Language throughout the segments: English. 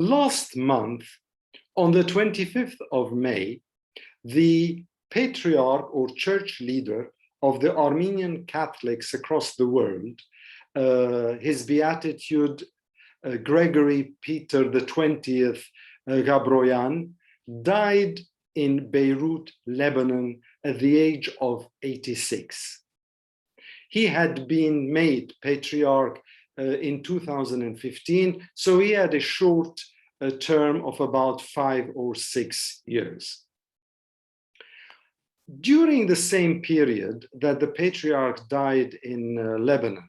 Last month, on the 25th of May, the patriarch or church leader of the Armenian Catholics across the world, his Beatitude Gregory Peter the 20th Gabroyan, died in Beirut, Lebanon, at the age of 86. He had been made patriarch in 2015, so he had a short term of about 5 or 6 years. During the same period that the patriarch died in Lebanon,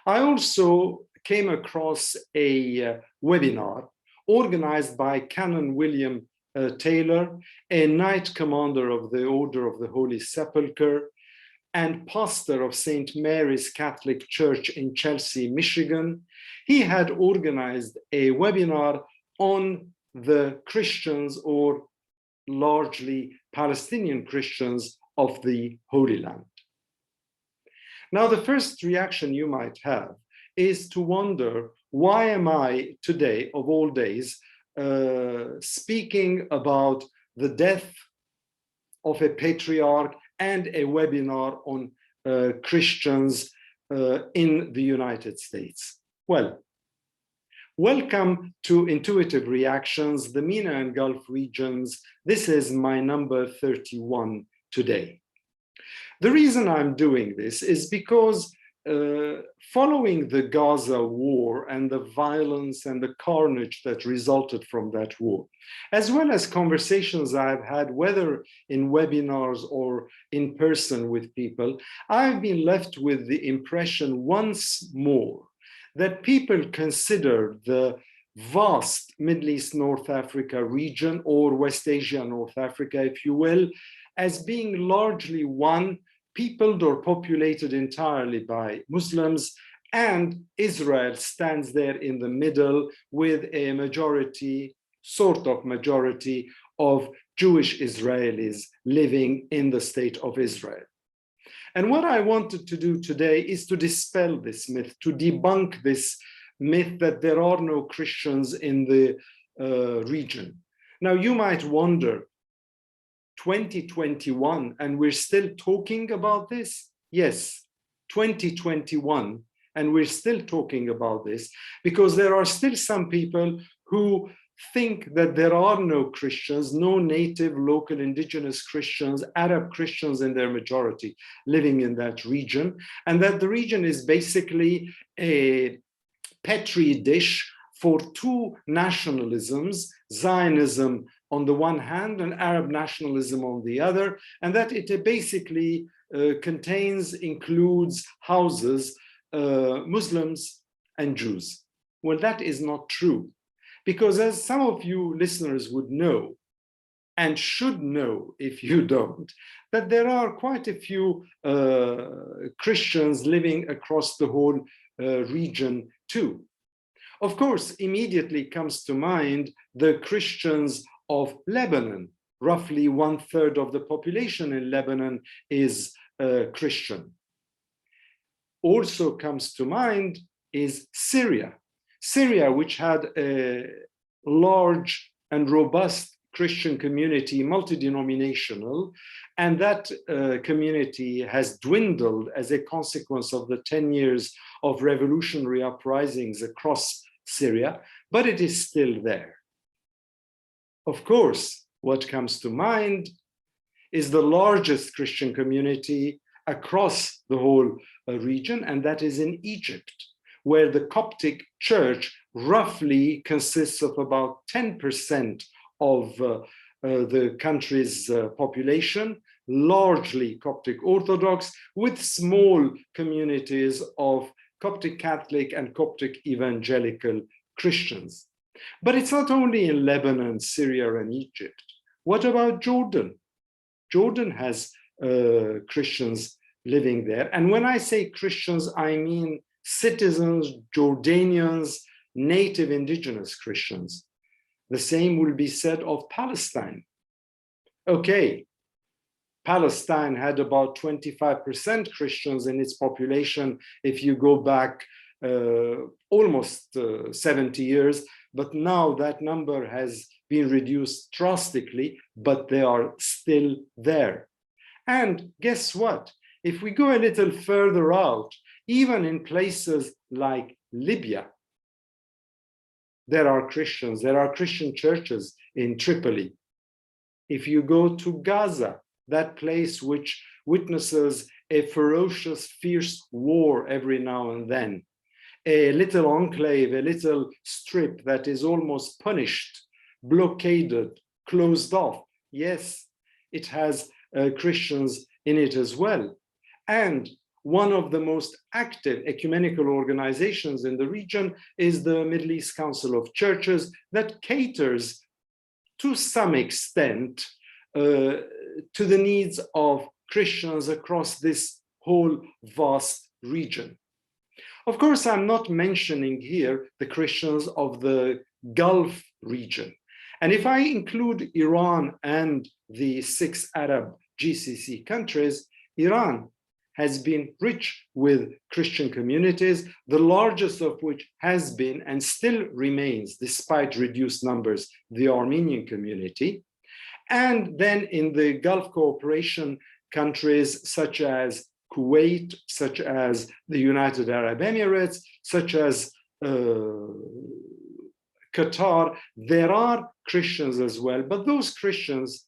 I also came across a webinar organized by Canon William Taylor, a Knight Commander of the Order of the Holy Sepulchre and pastor of St. Mary's Catholic Church in Chelsea, Michigan. He had organized a webinar on the Christians, or largely Palestinian Christians, of the Holy Land. Now, the first reaction you might have is to wonder, why am I today, of all days, speaking about the death of a patriarch and a webinar on Christians in the United States? Well, welcome to Intuitive Reactions, the MENA and Gulf regions. This is my number 31 today. The reason I'm doing this is because following the Gaza war and the violence and the carnage that resulted from that war, as well as conversations I've had, whether in webinars or in person with people, I've been left with the impression once more that people consider the vast Middle East, North Africa region, or West Asia, North Africa, if you will, as being largely one, peopled or populated entirely by Muslims, and Israel stands there in the middle with a majority, sort of majority, of Jewish Israelis living in the state of Israel. And what I wanted to do today is to dispel this myth, to debunk this myth that there are no Christians in the region. Now, you might wonder, 2021, and we're still talking about this? Yes, 2021, and we're still talking about this because there are still some people who think that there are no Christians, no native, local, indigenous Christians, Arab Christians in their majority living in that region, and that the region is basically a petri dish for two nationalisms, Zionism on the one hand and Arab nationalism on the other, and that it basically includes, houses Muslims and Jews. Well, that is not true, because as some of you listeners would know, and should know if you don't, that there are quite a few Christians living across the whole region too. Of course, immediately comes to mind the Christians of Lebanon. Roughly 1/3 of the population in Lebanon is Christian. Also comes to mind is Syria. Syria, which had a large and robust Christian community, multi-denominational, and that community has dwindled as a consequence of the 10 years of revolutionary uprisings across Syria, but it is still there. Of course, what comes to mind is the largest Christian community across the whole region, and that is in Egypt, where the Coptic Church roughly consists of about 10% of the country's population, largely Coptic Orthodox, with small communities of Coptic Catholic and Coptic Evangelical Christians. But it's not only in Lebanon, Syria, and Egypt. What about Jordan? Jordan has Christians living there. And when I say Christians, I mean citizens, Jordanians, native indigenous Christians. The same will be said of Palestine. Okay, Palestine had about 25% Christians in its population if you go back almost 70 years, but now that number has been reduced drastically, but they are still there. And guess what? If we go a little further out, even in places like Libya, there are Christians, there are Christian churches in Tripoli. If you go to Gaza, that place which witnesses a ferocious, fierce war every now and then, a little enclave, a little strip that is almost punished, blockaded, closed off. Yes, it has Christians in it as well. And one of the most active ecumenical organizations in the region is the Middle East Council of Churches that caters to some extent to the needs of Christians across this whole vast region. Of course, I'm not mentioning here the Christians of the Gulf region. And if I include Iran and the 6 Arab GCC countries, Iran has been rich with Christian communities, the largest of which has been and still remains, despite reduced numbers, the Armenian community. And then in the Gulf cooperation countries such as Kuwait, such as the United Arab Emirates, such as Qatar, there are Christians as well, but those Christians,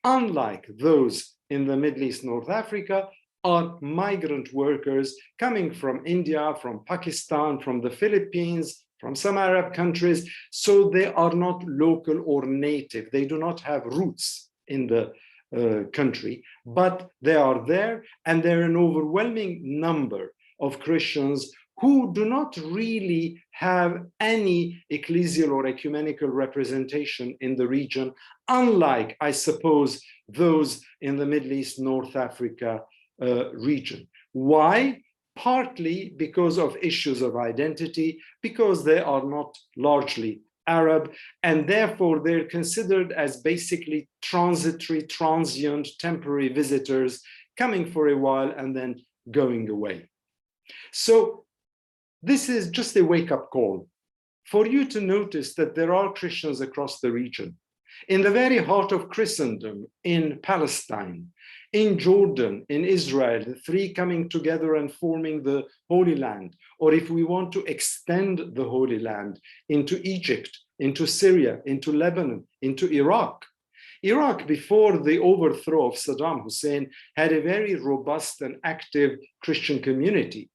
unlike those in the Middle East, North Africa, are migrant workers coming from India, from Pakistan, from the Philippines, from some Arab countries. So they are not local or native. They do not have roots in the country, but they are there, and there are an overwhelming number of Christians who do not really have any ecclesial or ecumenical representation in the region, unlike, I suppose, those in the Middle East, North Africa region. Why? Partly because of issues of identity, because they are not largely Arab, and therefore they're considered as basically transitory, transient, temporary visitors coming for a while and then going away. So this is just a wake-up call for you to notice that there are Christians across the region. In the very heart of Christendom, in Palestine, in Jordan, in Israel, the three coming together and forming the Holy Land, or if we want to extend the Holy Land into Egypt, into Syria, into Lebanon, into Iraq. Iraq, before the overthrow of Saddam Hussein, had a very robust and active Christian community.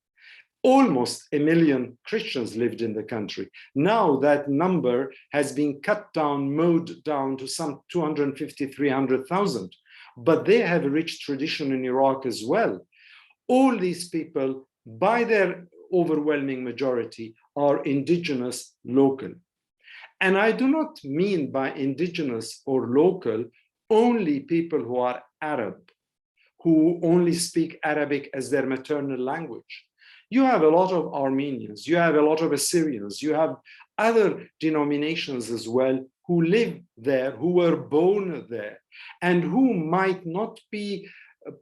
Almost 1 million Christians lived in the country. Now that number has been cut down, mowed down to some 250, 300,000. But they have a rich tradition in Iraq as well. All these people, by their overwhelming majority, are indigenous, local. And I do not mean by indigenous or local only people who are Arab, who only speak Arabic as their maternal language. You have a lot of Armenians, you have a lot of Assyrians, you have other denominations as well who live there, who were born there, and who might not be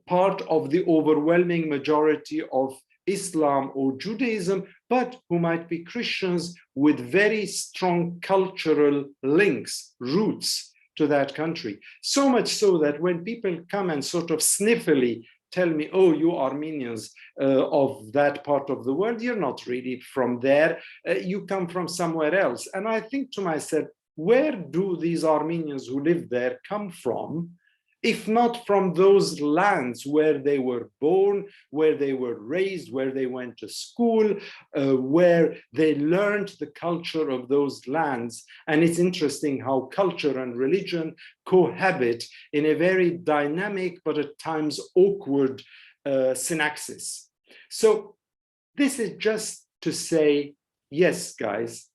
part of the overwhelming majority of Islam or Judaism, but who might be Christians with very strong cultural links, roots to that country. So much so that when people come and sort of sniffily tell me, oh, you Armenians of that part of the world, you're not really from there, you come from somewhere else. And I think to myself, where do these Armenians who live there come from, if not from those lands where they were born, where they were raised, where they went to school, where they learned the culture of those lands? And it's interesting how culture and religion cohabit in a very dynamic, but at times awkward synaxis. So this is just to say, yes, guys,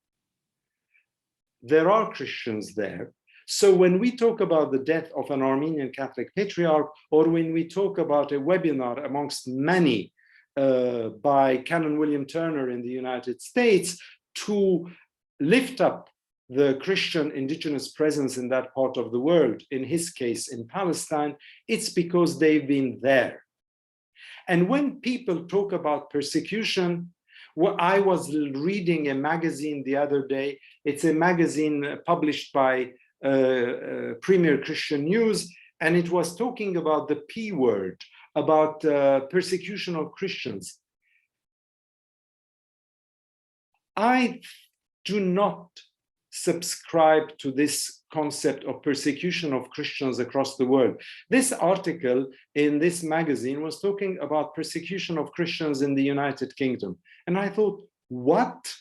there are Christians there. So when we talk about the death of an Armenian Catholic patriarch, or when we talk about a webinar amongst many by Canon William Turner in the United States to lift up the Christian indigenous presence in that part of the world, in his case in Palestine, it's because they've been there. And when people talk about persecution, Well, I was reading a magazine the other day. It's a magazine published by Premier Christian News, and it was talking about the P word, about persecution of Christians. I do not subscribe to this concept of persecution of Christians across the world. This article in this magazine was talking about persecution of Christians in the United Kingdom. And I thought, what?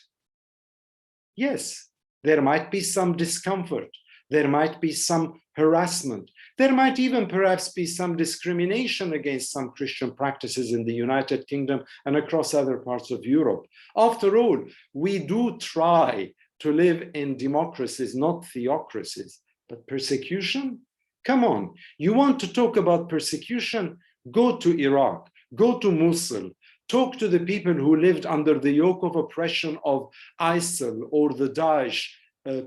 Yes, there might be some discomfort. There might be some harassment. There might even perhaps be some discrimination against some Christian practices in the United Kingdom and across other parts of Europe. After all, we do try to live in democracies, not theocracies. But persecution? Come on, you want to talk about persecution? Go to Iraq, go to Mosul, talk to the people who lived under the yoke of oppression of ISIL or the Daesh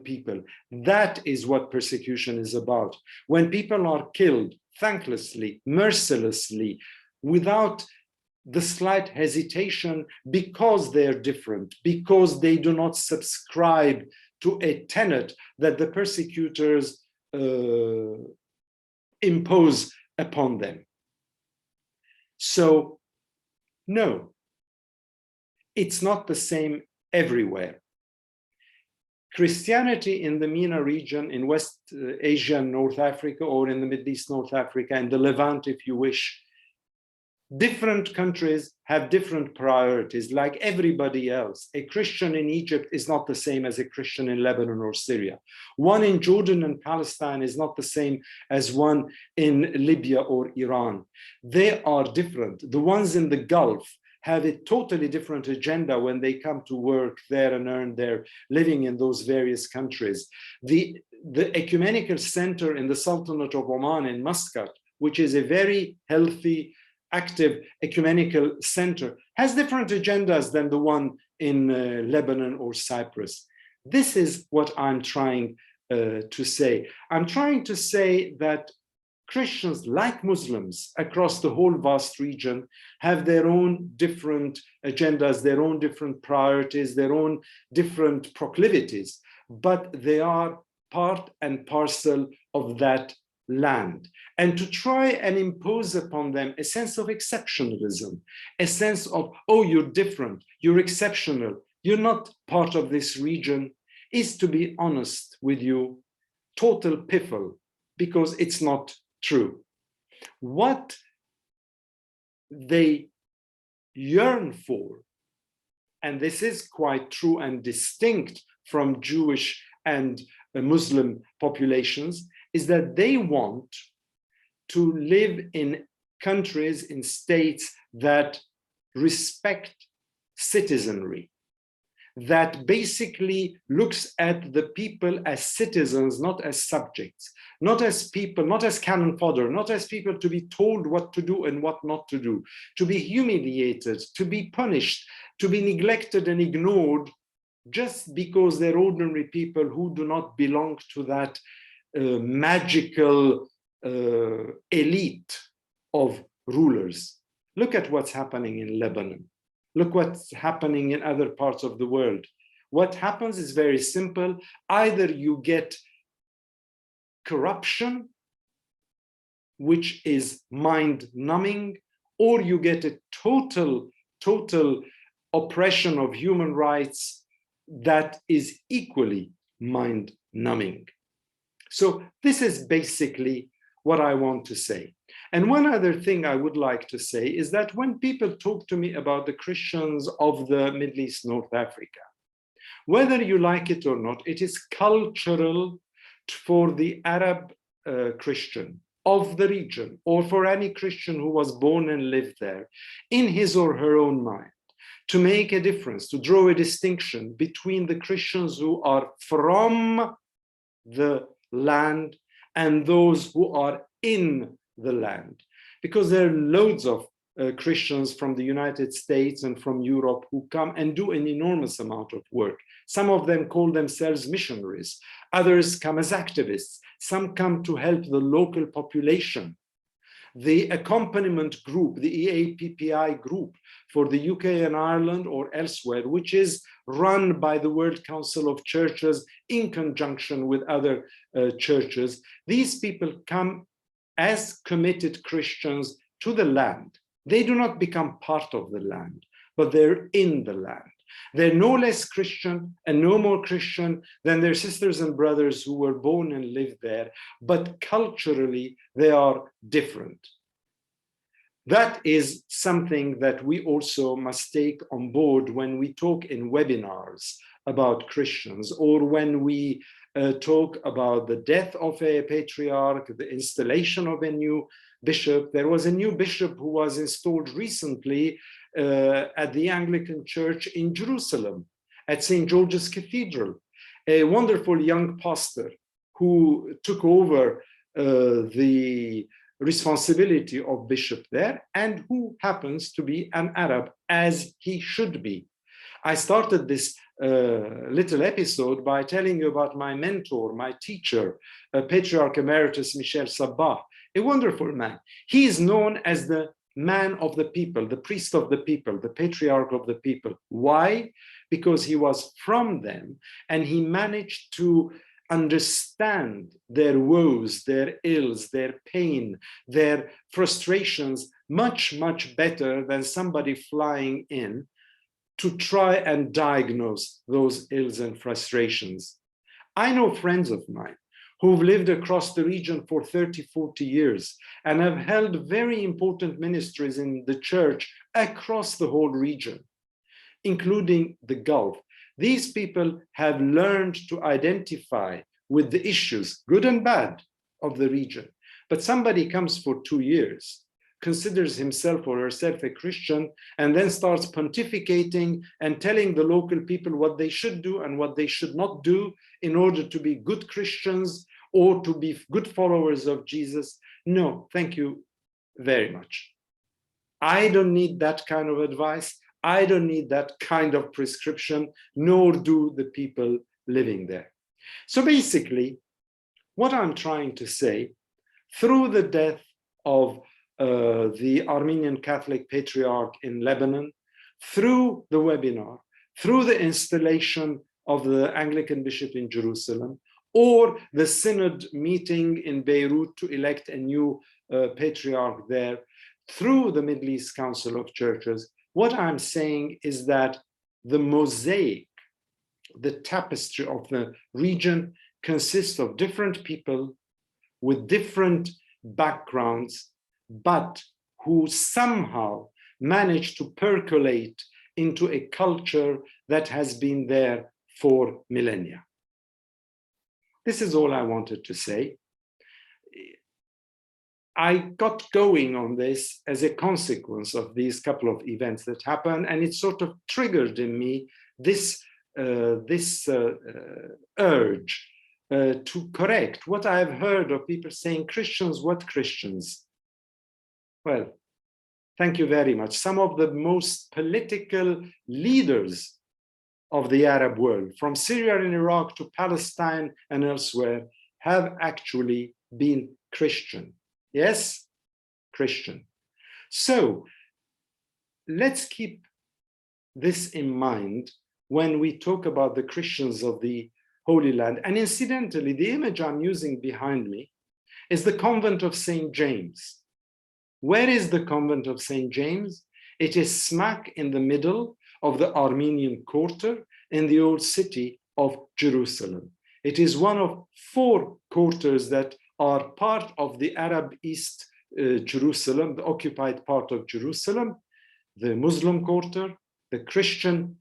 people. That is what persecution is about. When people are killed thanklessly, mercilessly, without the slight hesitation, because they're different, because they do not subscribe to a tenet that the persecutors impose upon them. So, no, it's not the same everywhere. Christianity in the MENA region, in West Asia and North Africa, or in the Middle East, North Africa, and the Levant, if you wish, different countries have different priorities, like everybody else. A Christian in Egypt is not the same as a Christian in Lebanon or Syria. One in Jordan and Palestine is not the same as one in Libya or Iran. They are different. The ones in the Gulf have a totally different agenda when they come to work there and earn their living in those various countries. The ecumenical center in the Sultanate of Oman in Muscat, which is a very healthy, active ecumenical center, has different agendas than the one in Lebanon or Cyprus. This is what I'm trying to say. I'm trying to say that Christians, like Muslims across the whole vast region, have their own different agendas, their own different priorities, their own different proclivities, but they are part and parcel of that land. And to try and impose upon them a sense of exceptionalism, a sense of, oh, you're different, you're exceptional, you're not part of this region, is, to be honest with you, total piffle, because it's not true. What they yearn for, and this is quite true and distinct from Jewish and Muslim populations, is that they want to live in countries, in states that respect citizenry, that basically looks at the people as citizens, not as subjects, not as people, not as cannon fodder, not as people to be told what to do and what not to do, to be humiliated, to be punished, to be neglected and ignored just because they're ordinary people who do not belong to that magical elite of rulers. Look at what's happening in Lebanon. Look what's happening in other parts of the world. What happens is very simple. Either you get corruption, which is mind-numbing, or you get a total oppression of human rights that is equally mind-numbing. So this is basically what I want to say. And one other thing I would like to say is that when people talk to me about the Christians of the Middle East, North Africa, whether you like it or not, it is cultural for the Arab Christian of the region, or for any Christian who was born and lived there, in his or her own mind, to make a difference, to draw a distinction between the Christians who are from the land and those who are in the land. Because there are loads of Christians from the United States and from Europe who come and do an enormous amount of work. Some of them call themselves missionaries. Others come as activists. Some come to help the local population. the accompaniment group, the EAPPI group for the UK and Ireland or elsewhere, which is run by the World Council of Churches in conjunction with other churches. These people come as committed Christians to the land. They do not become part of the land, but they're in the land. They're no less Christian and no more Christian than their sisters and brothers who were born and lived there, but culturally they are different. That is something that we also must take on board when we talk in webinars about Christians, or when we talk about the death of a patriarch, the installation of a new bishop. There was a new bishop who was installed recently at the Anglican Church in Jerusalem, at St. George's Cathedral, a wonderful young pastor who took over the responsibility of bishop there, and who happens to be an Arab, as he should be. I started this little episode by telling you about my mentor, my teacher, Patriarch Emeritus Michel Sabbah, a wonderful man. He is known as the man of the people, the priest of the people, the patriarch of the people. Why? Because he was from them, and he managed to understand their woes, their ills, their pain, their frustrations much, much better than somebody flying in to try and diagnose those ills and frustrations. I know friends of mine who've lived across the region for 30, 40 years and have held very important ministries in the church across the whole region, including the Gulf. These people have learned to identify with the issues, good and bad, of the region. But somebody comes for 2 years, considers himself or herself a Christian, and then starts pontificating and telling the local people what they should do and what they should not do in order to be good Christians or to be good followers of Jesus. No, thank you very much. I don't need that kind of advice. I don't need that kind of prescription, nor do the people living there. So basically, what I'm trying to say, through the death of the Armenian Catholic Patriarch in Lebanon, through the webinar, through the installation of the Anglican Bishop in Jerusalem, or the Synod meeting in Beirut to elect a new Patriarch there, through the Middle East Council of Churches, what I'm saying is that the mosaic, the tapestry of the region consists of different people with different backgrounds, but who somehow manage to percolate into a culture that has been there for millennia. This is all I wanted to say. I got going on this as a consequence of these couple of events that happened, and it sort of triggered in me this urge to correct what I have heard of people saying, Christians, what Christians? Well, thank you very much. Some of the most political leaders of the Arab world, from Syria and Iraq to Palestine and elsewhere, have actually been Christian. Yes, Christian. So let's keep this in mind when we talk about the Christians of the Holy Land. And incidentally, the image I'm using behind me is the convent of St. James. Where is the convent of St. James? It is smack in the middle of the Armenian quarter in the old city of Jerusalem. It is one of 4 quarters that are part of the Arab East Jerusalem, the occupied part of Jerusalem, the Muslim quarter, the Christian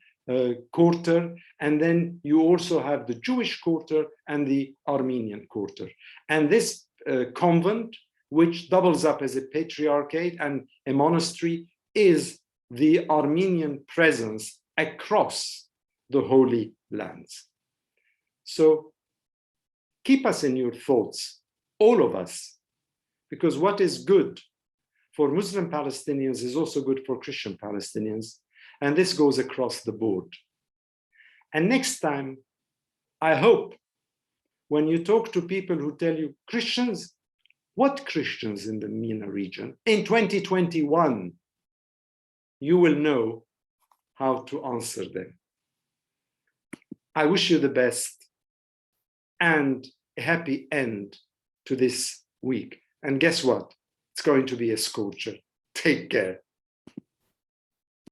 quarter, and then you also have the Jewish quarter and the Armenian quarter. And this convent, which doubles up as a patriarchate and a monastery, is the Armenian presence across the Holy Lands. So keep us in your thoughts, all of us, because what is good for Muslim Palestinians is also good for Christian Palestinians, and this goes across the board. And next time, I hope when you talk to people who tell you, Christians, what Christians in the MENA region in 2021, you will know how to answer them. I wish you the best and a happy end to this week. And guess what? It's going to be a scorcher. Take care.